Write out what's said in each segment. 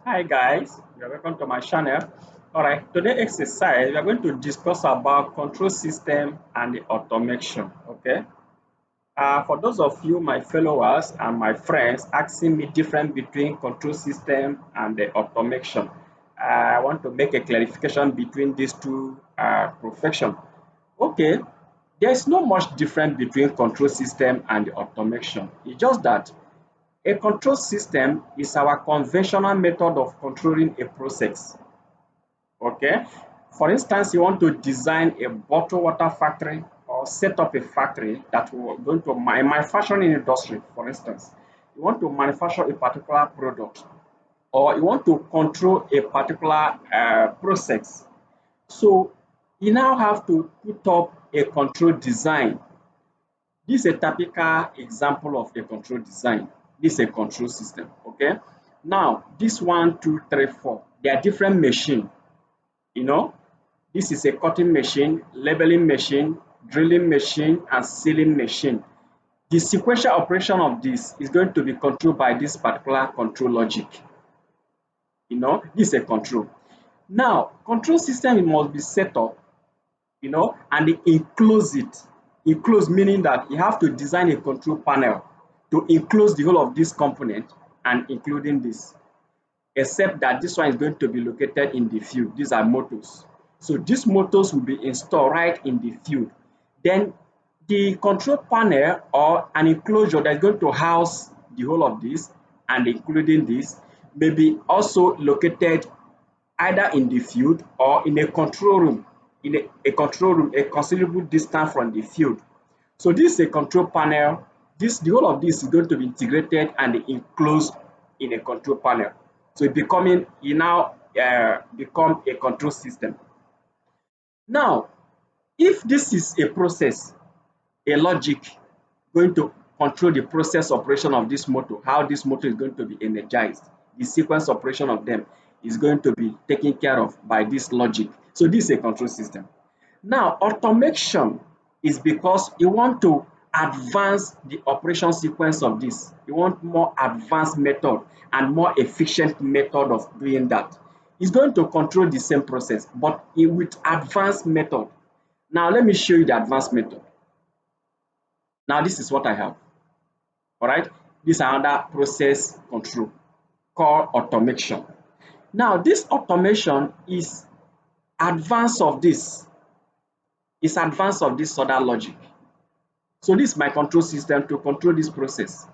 Hi guys, you're welcome to my channel. Alright, today exercise we are going to discuss about control system and the automation. Okay. For those of you, my followers and my friends, asking me difference between control system and the automation. I want to make a clarification between these two professions. Okay, there is no much difference between control system and the automation. It's just that a control system is our conventional method of controlling a process. Okay. For instance, you want to design a bottled water factory or set up a factory that will going to manufacturing industry, for instance. You want to manufacture a particular product or you want to control a particular process. So you now have to put up a control design. This is a typical example of a control design. This is a control system. Okay. Now, this one, two, three, four, they are different machine. You know, this is a cutting machine, labeling machine, drilling machine, and sealing machine. The sequential operation of this is going to be controlled by this particular control logic. This is a control. Now, control system must be set up, and they enclose it. Enclose meaning that you have to design a control panel to enclose the whole of this component and including this, except that this one is going to be located in the field. These are motors. So these motors will be installed right in the field. Then the control panel or an enclosure that is going to house the whole of this and including this may be also located either in the field or in a control room, a control room a considerable distance from the field. So this is a control panel. The whole of this is going to be integrated and enclosed in a control panel. So it now become a control system. Now, if this is a process, a logic going to control the process operation of this motor, how this motor is going to be energized, the sequence operation of them is going to be taken care of by this logic. So this is a control system. Now, automation is because you want to advance the operation sequence of this. You want more advanced method and more efficient method of doing that. It's going to control the same process, but with advanced method. Now, let me show you the advanced method. Now, this is what I have. All right. This is another process control called automation. Now, this automation is advance of this. It's advance of this other logic. So this is my control system to control this process.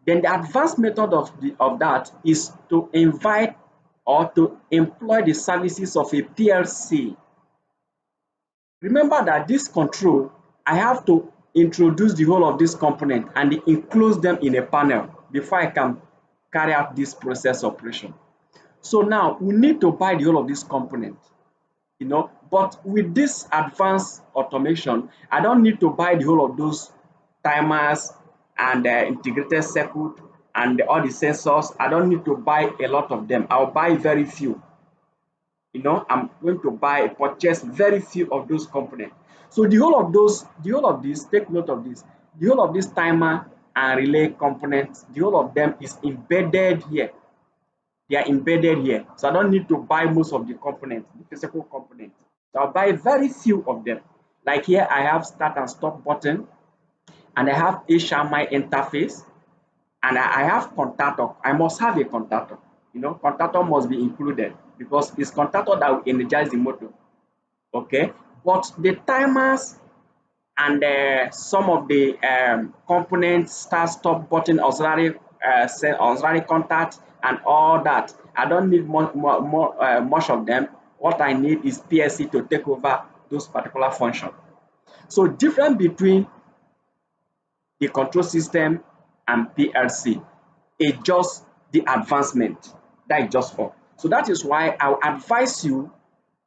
Then the advanced method of that is to invite or to employ the services of a PLC. Remember that this control, I have to introduce the whole of this component and enclose them in a panel before I can carry out this process operation. So now we need to buy the whole of this component, but with this advanced automation, I don't need to buy the whole of those timers and integrated circuit and all the sensors. I don't need to buy a lot of them. I'll buy very few. I'm going to purchase very few of those components. So the whole of this, take note of this, the whole of this timer and relay components, the whole of them is embedded here. They are embedded here. So I don't need to buy most of the components, the physical components. So I'll buy very few of them. Like here, I have start and stop button, and I have HMI interface, and I have contactor. I must have a contactor. Contactor must be included because it's contactor that will energize the motor. Okay, but the timers and some of the components, start stop button, auxiliary contact, and all that, I don't need much of them. What I need is PLC to take over those particular functions. So different between the control system and PLC is just the advancement. That is just all. So that is why I'll advise you,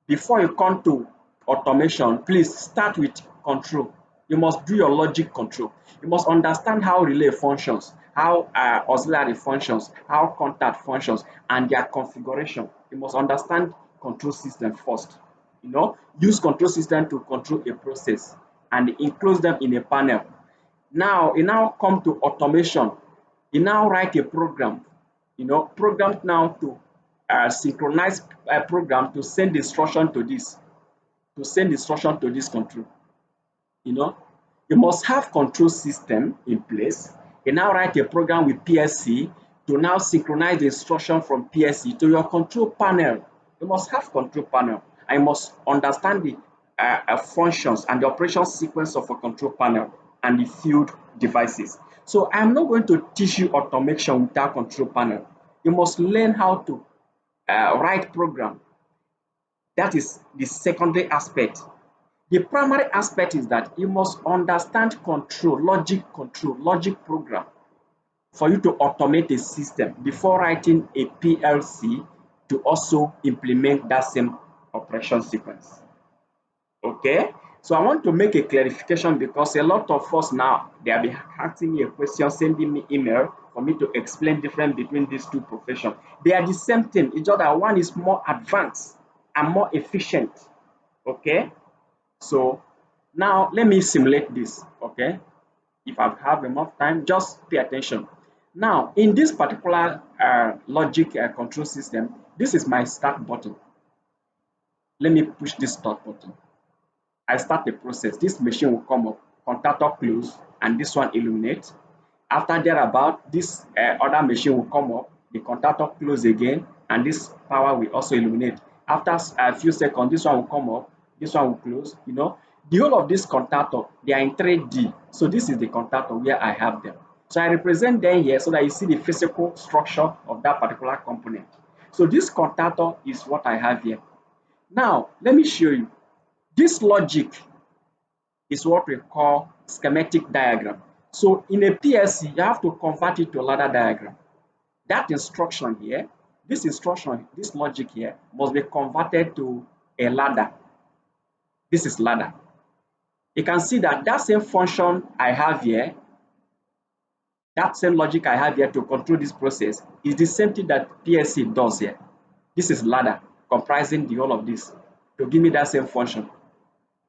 before you come to automation, please start with control. You must do your logic control. You must understand how relay functions, how auxiliary functions, how contact functions, and their configuration. You must understand control system first. Use control system to control a process and enclose them in a panel. Now, you now come to automation. You now write a program, program now to synchronize a program to send instruction to this control. You know, you must have control system in place. You now write a program with PLC to now synchronize the instruction from PLC to your control panel. You must have control panel. I must understand the functions and the operation sequence of a control panel and the field devices. So I'm not going to teach you automation without control panel. You must learn how to write program. That is the secondary aspect. The primary aspect is that you must understand control, logic program for you to automate a system before writing a PLC to also implement that same operation sequence. Okay, so I want to make a clarification because a lot of us now, they have been asking me a question, sending me email for me to explain difference between these two professions. They are the same thing, it's just that one is more advanced and more efficient. Okay, so now let me simulate this. Okay, if I have enough time, just pay attention. Now, in this particular logic control system, this is my start button. Let me push this start button. I start the process. This machine will come up, contactor close, and this one illuminate. After thereabout, this other machine will come up, the contactor close again, and this power will also illuminate. After a few seconds, this one will come up, this one will close. You know, the whole of this contactor, they are in 3D. So this is the contactor where I have them. So I represent them here so that you see the physical structure of that particular component. So this contactor is what I have here. Now, let me show you. This logic is what we call schematic diagram. So in a PLC, you have to convert it to a ladder diagram. That instruction here, this instruction, this logic here, must be converted to a ladder. This is ladder. You can see that that same function I have here, that same logic I have here to control this process is the same thing that PLC does here. This is ladder comprising the whole of this to give me that same function.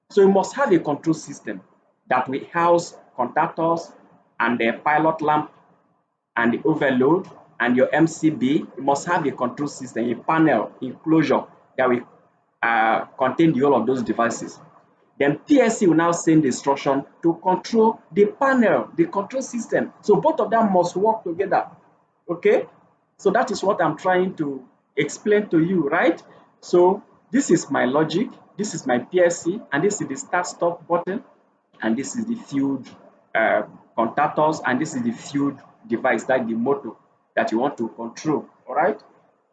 So you must have a control system that will house contactors and the pilot lamp and the overload and your MCB. You must have a control system, a panel enclosure that will contain the whole of those devices. Then PLC will now send the instruction to control the panel, the control system. So both of them must work together. Okay? So that is what I'm trying to explain to you, right? So this is my logic, this is my PLC, and this is the start stop button, and this is the field contactors, and this is the field device, like the motor that you want to control. All right?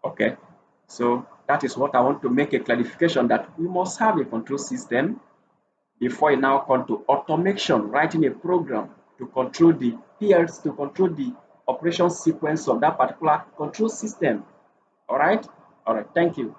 Okay. So that is what I want to make a clarification, that we must have a control system before you now come to automation, writing a program to control the PLC, to control the operation sequence of that particular control system. All right? All right. Thank you.